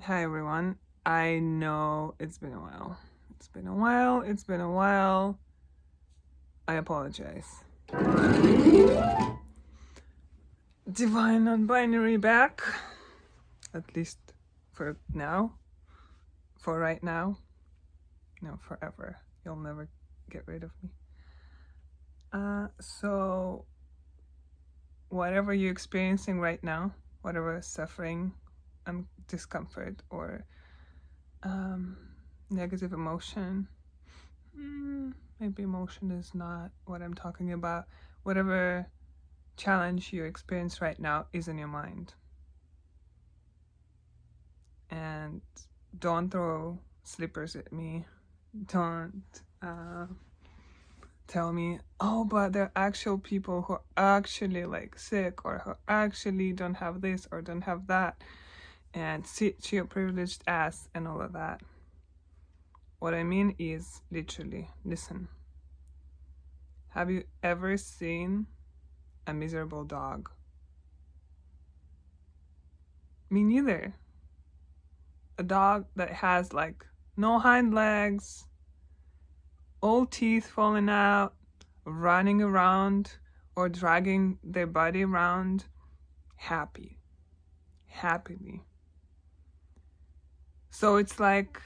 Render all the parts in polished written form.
Hi everyone. I know it's been a while. It's been a while. I apologize. Divine non-binary back. At least for now. For right now. No, forever. You'll never get rid of me. So whatever you're experiencing right now, whatever suffering and discomfort or negative emotion, maybe emotion is not what I'm talking about. Whatever challenge you experience right now is in your mind. And don't throw slippers at me. Don't tell me, oh, but there are actual people who are actually like sick or who actually don't have this or don't have that. And sit to your privileged ass and all of that. What I mean is literally, listen. Have you ever seen a miserable dog? Me neither. A dog that has like no hind legs, all teeth falling out, running around or dragging their body around, happily. So it's like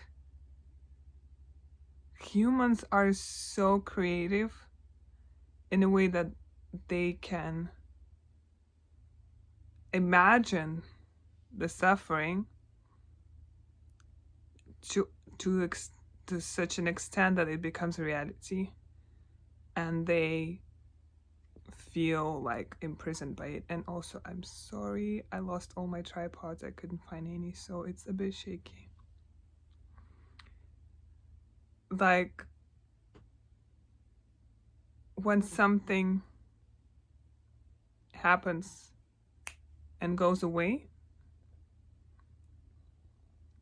humans are so creative in a way that they can imagine the suffering to to to such an extent that it becomes a reality, and they feel like imprisoned by it. And also, I'm sorry, I lost all my tripods. I couldn't find any, so it's a bit shaky. Like when something happens and goes away,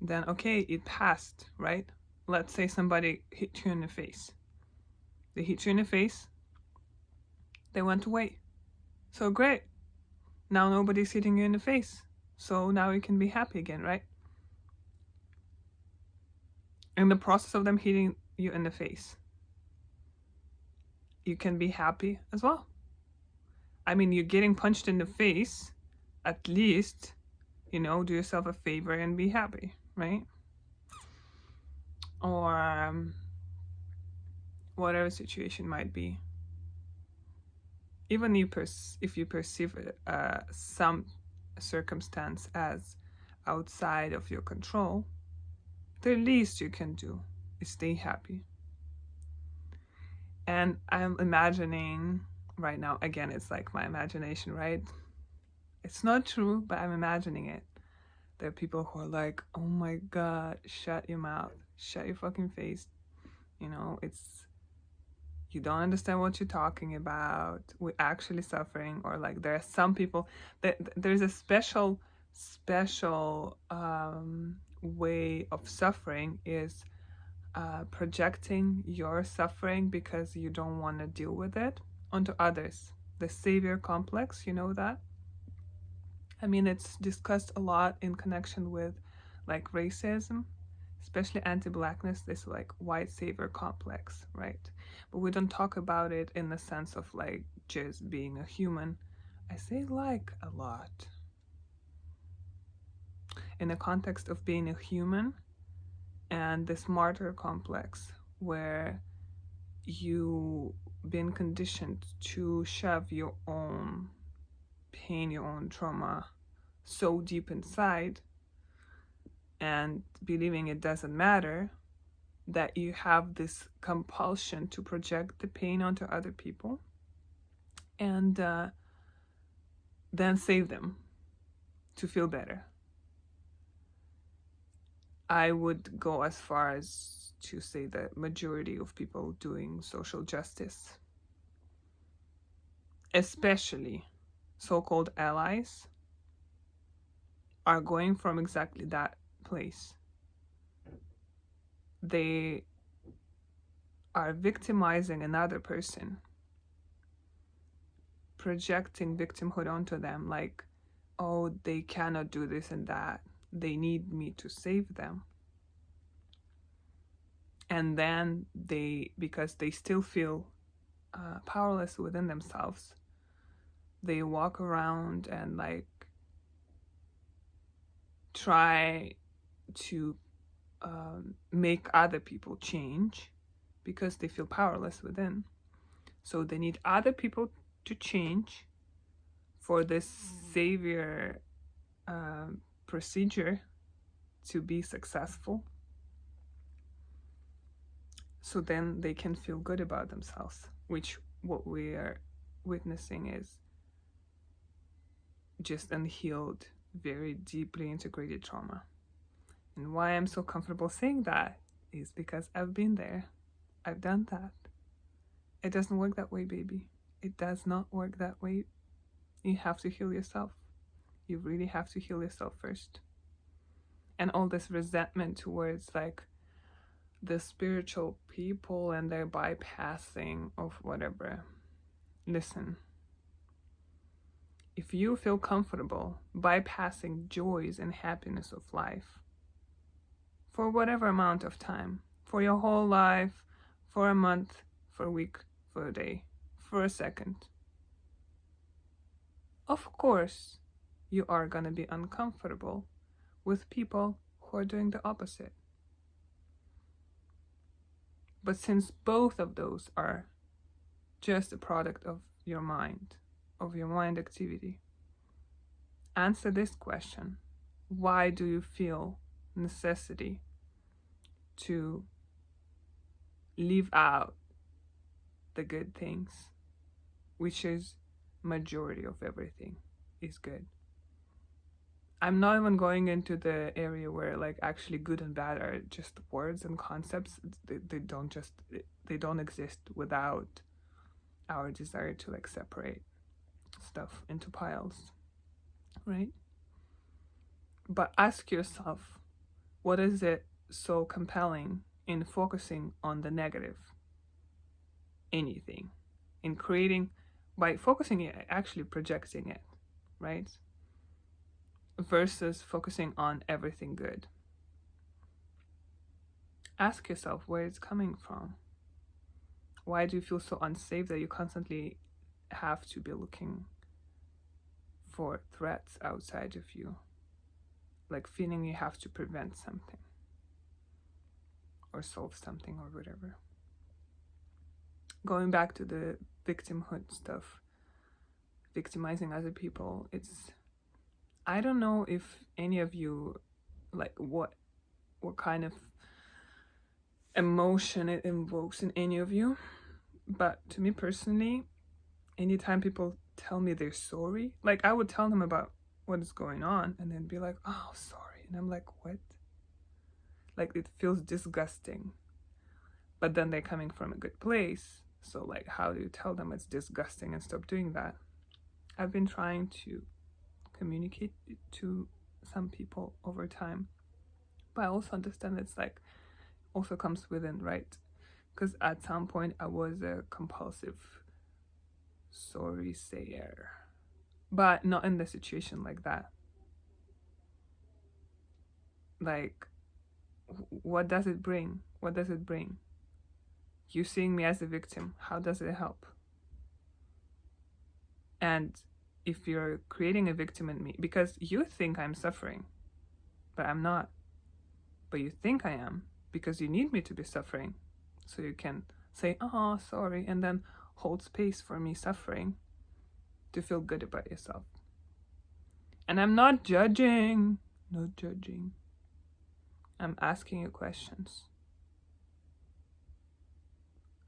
then okay, it passed, right? Let's say somebody hit you in the face. They hit you in the face, they went away. So great. Now nobody's hitting you in the face. So now you can be happy again, right? In the process of them hitting you in the face, you can be happy as well. I mean, you're getting punched in the face, at least, do yourself a favor and be happy, right? Or whatever situation might be. Even if you perceive some circumstance as outside of your control, the least you can do is stay happy. And I'm imagining right now, again, it's like my imagination, right? It's not true, but I'm imagining it. There are people who are like, oh my God, shut your mouth, shut your fucking face. You don't understand what you're talking about. We're actually suffering. Or like there are some people that there's a special way of suffering is projecting your suffering because you don't want to deal with it onto others. The savior complex, you know that? I mean, it's discussed a lot in connection with like racism, especially anti-blackness, this like white savior complex, right? But we don't talk about it in the sense of like just being a human. I say like a lot. In the context of being a human and this martyr complex where you've been conditioned to shove your own pain, your own trauma so deep inside and believing it doesn't matter, that you have this compulsion to project the pain onto other people and then save them to feel better. I would go as far as to say that majority of people doing social justice, especially so-called allies, are going from exactly that place. They are victimizing another person, projecting victimhood onto them, like, oh, they cannot do this and that, they need me to save them. And then because they still feel powerless within themselves, they walk around and like try to make other people change because they feel powerless within. So they need other people to change for this savior procedure to be successful. So then they can feel good about themselves, which what we are witnessing is just unhealed, very deeply integrated trauma. And why I'm so comfortable saying that is because I've been there. I've done that. It doesn't work that way, baby. It does not work that way. You have to heal yourself. You really have to heal yourself first. And all this resentment towards like the spiritual people and their bypassing of whatever. Listen, if you feel comfortable bypassing joys and happiness of life for whatever amount of time, for your whole life, for a month, for a week, for a day, for a second, of course you are gonna be uncomfortable with people who are doing the opposite. But since both of those are just a product of your mind activity, answer this question. Why do you feel necessity to leave out the good things, which is majority of everything is good? I'm not even going into the area where like actually good and bad are just words and concepts. They don't exist without our desire to like separate stuff into piles, right? But ask yourself, what is it so compelling in focusing on the negative? Anything. In creating, by focusing it, actually projecting it, right? Versus focusing on everything good. Ask yourself where it's coming from. Why do you feel so unsafe that you constantly have to be looking for threats outside of you? Like feeling you have to prevent something or solve something or whatever. Going back to the victimhood stuff, victimizing other people, I don't know if any of you, like what kind of emotion it invokes in any of you, but to me personally, anytime people tell me they're sorry, like I would tell them about what is going on and then be like, oh, sorry. And I'm like, what? Like it feels disgusting. But then they're coming from a good place. So like, how do you tell them it's disgusting and stop doing that? I've been trying to communicate to some people over time, but I also understand it's like also comes within, right? Because at some point I was a compulsive sorry sayer, but not in the situation like that. Like, what does it bring? What does it bring? You seeing me as a victim, how does it help? And if you're creating a victim in me, because you think I'm suffering, but I'm not. But you think I am because you need me to be suffering. So you can say, oh, sorry, and then hold space for me suffering to feel good about yourself. And I'm not judging. I'm asking you questions.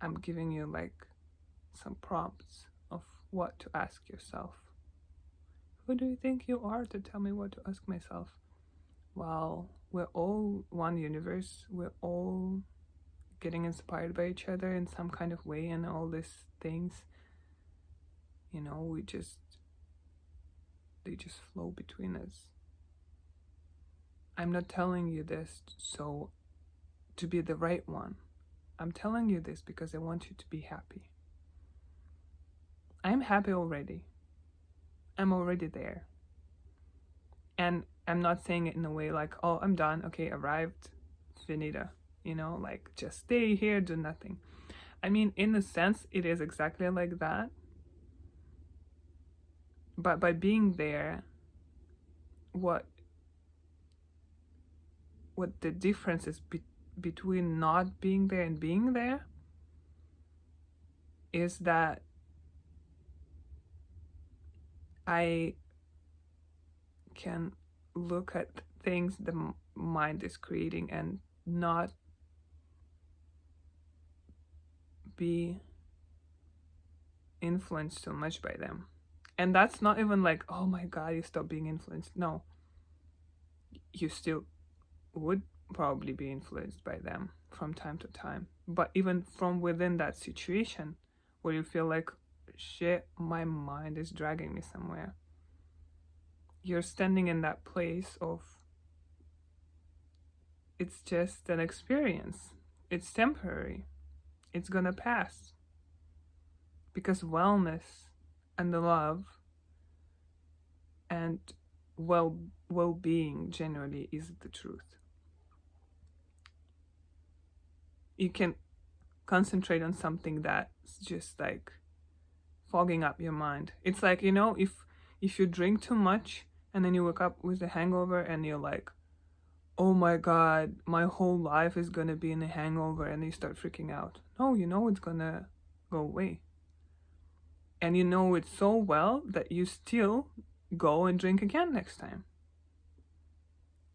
I'm giving you like some prompts of what to ask yourself. Who do you think you are to tell me what to ask myself? Well, we're all one universe. We're all getting inspired by each other in some kind of way, and all these things, you know, they just flow between us. I'm not telling you this so to be the right one. I'm telling you this because I want you to be happy. I'm happy already. I'm already there. And I'm not saying it in a way like, oh, I'm done, okay, arrived, finita, like just stay here, do nothing. I mean, in a sense, it is exactly like that. But by being there, what the difference is between not being there and being there is that I can look at things the mind is creating and not be influenced so much by them. And that's not even like, oh my god, you stop being influenced. No, you still would probably be influenced by them from time to time. But even from within that situation where you feel like, shit, my mind is dragging me somewhere, you're standing in that place of, it's just an experience. It's temporary. It's gonna pass. Because wellness and the love and well-being generally is the truth. You can concentrate on something that's just like fogging up your mind. It's like, if you drink too much and then you wake up with a hangover and you're like, oh my god, my whole life is gonna be in a hangover, and you start freaking out. No, it's gonna go away. And you know it so well that you still go and drink again next time.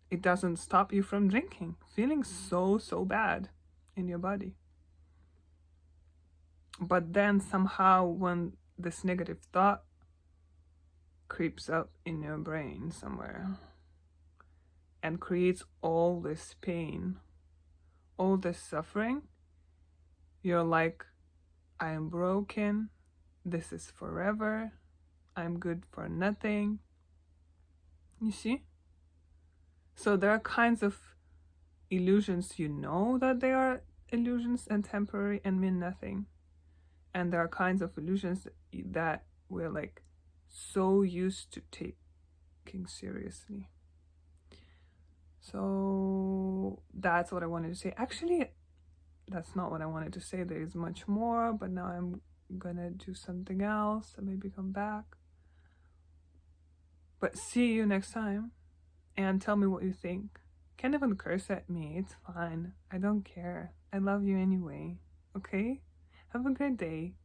It doesn't stop you from drinking, feeling so bad in your body. But then somehow when this negative thought creeps up in your brain somewhere and creates all this pain, all this suffering, you're like, I am broken, this is forever, I'm good for nothing. You see? So there are kinds of illusions that they are illusions and temporary and mean nothing. And there are kinds of illusions that we're like so used to taking seriously. So that's what I wanted to say. Actually, that's not what I wanted to say. There is much more, but now I'm gonna do something else and maybe come back. But see you next time and tell me what you think. Can't even curse at me. It's fine. I don't care. I love you anyway. Okay? Have a great day.